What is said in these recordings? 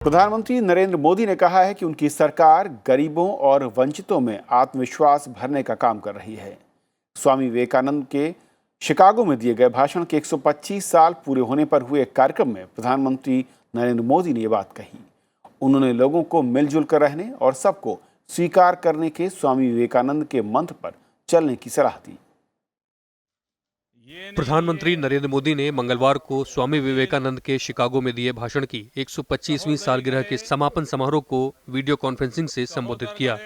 प्रधानमंत्री नरेंद्र मोदी ने कहा है कि उनकी सरकार गरीबों और वंचितों में आत्मविश्वास भरने का काम कर रही है। स्वामी विवेकानंद के शिकागो में दिए गए भाषण के 125 साल पूरे होने पर हुए एक कार्यक्रम में प्रधानमंत्री नरेंद्र मोदी ने ये बात कही। उन्होंने लोगों को मिलजुल कर रहने और सबको स्वीकार करने के स्वामी विवेकानंद के मंत्र पर चलने की सलाह दी। प्रधानमंत्री नरेंद्र मोदी ने मंगलवार को स्वामी विवेकानंद के शिकागो में दिए भाषण की 125वीं सालगिरह के समापन समारोह को वीडियो कॉन्फ्रेंसिंग से संबोधित किया।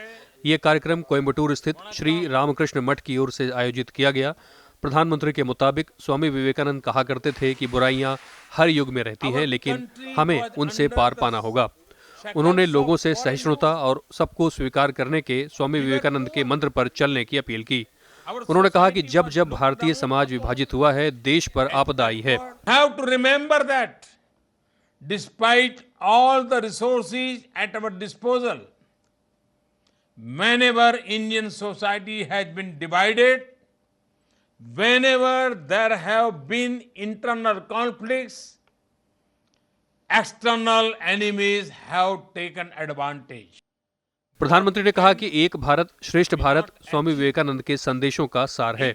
यह कार्यक्रम कोयम्बटूर स्थित श्री रामकृष्ण मठ की ओर से आयोजित किया गया। प्रधानमंत्री के मुताबिक स्वामी विवेकानंद कहा करते थे कि बुराइयां हर युग में रहती हैं, लेकिन हमें उनसे पार पाना होगा। उन्होंने लोगों से सहिष्णुता और सबको स्वीकार करने के स्वामी विवेकानंद के मंत्र पर चलने की अपील की। उन्होंने कहा कि जब जब भारतीय समाज विभाजित हुआ है, देश पर आपदा आई है। Have to remember that despite all the resources at our disposal, whenever Indian society has been divided, whenever there have been internal conflicts, external enemies have taken advantage. प्रधानमंत्री ने कहा कि एक भारत श्रेष्ठ भारत स्वामी विवेकानंद के संदेशों का सार है।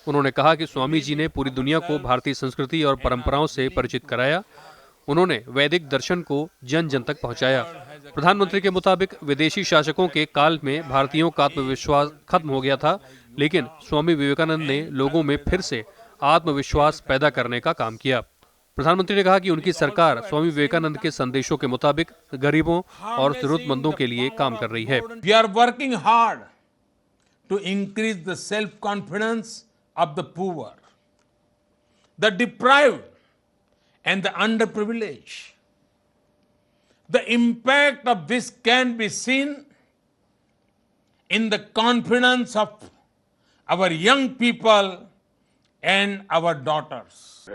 उन्होंने कहा कि स्वामी जी ने पूरी दुनिया को भारतीय संस्कृति और परंपराओं से परिचित कराया। उन्होंने वैदिक दर्शन को जन जन तक पहुंचाया। प्रधानमंत्री के मुताबिक विदेशी शासकों के काल में भारतीयों का आत्मविश्वास खत्म हो गया था, लेकिन स्वामी विवेकानंद ने लोगों में फिर से आत्मविश्वास पैदा करने का काम किया। प्रधानमंत्री ने कहा कि उनकी सरकार स्वामी विवेकानंद के संदेशों के मुताबिक गरीबों और जरूरतमंदों के लिए काम कर रही है। We are working hard to increase the self-confidence of the poor, the deprived and the underprivileged. The impact of this can be seen in the confidence of our young people and our daughters.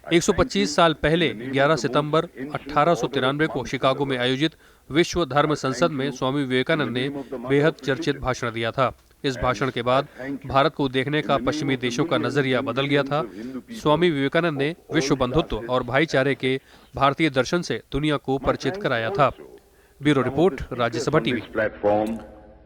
125 साल पहले 11 सितंबर 1893 को Chicago में आयोजित विश्व धर्म संसद में स्वामी विवेकानंद ने बेहद चर्चित भाषण दिया था। इस भाषण के बाद भारत को देखने का पश्चिमी देशों का नजरिया बदल गया था। स्वामी विवेकानंद ने विश्व बंधुत्व और भाईचारे के भारतीय दर्शन से दुनिया को परिचित कराया था। Bureau report, Rajya Sabha TV.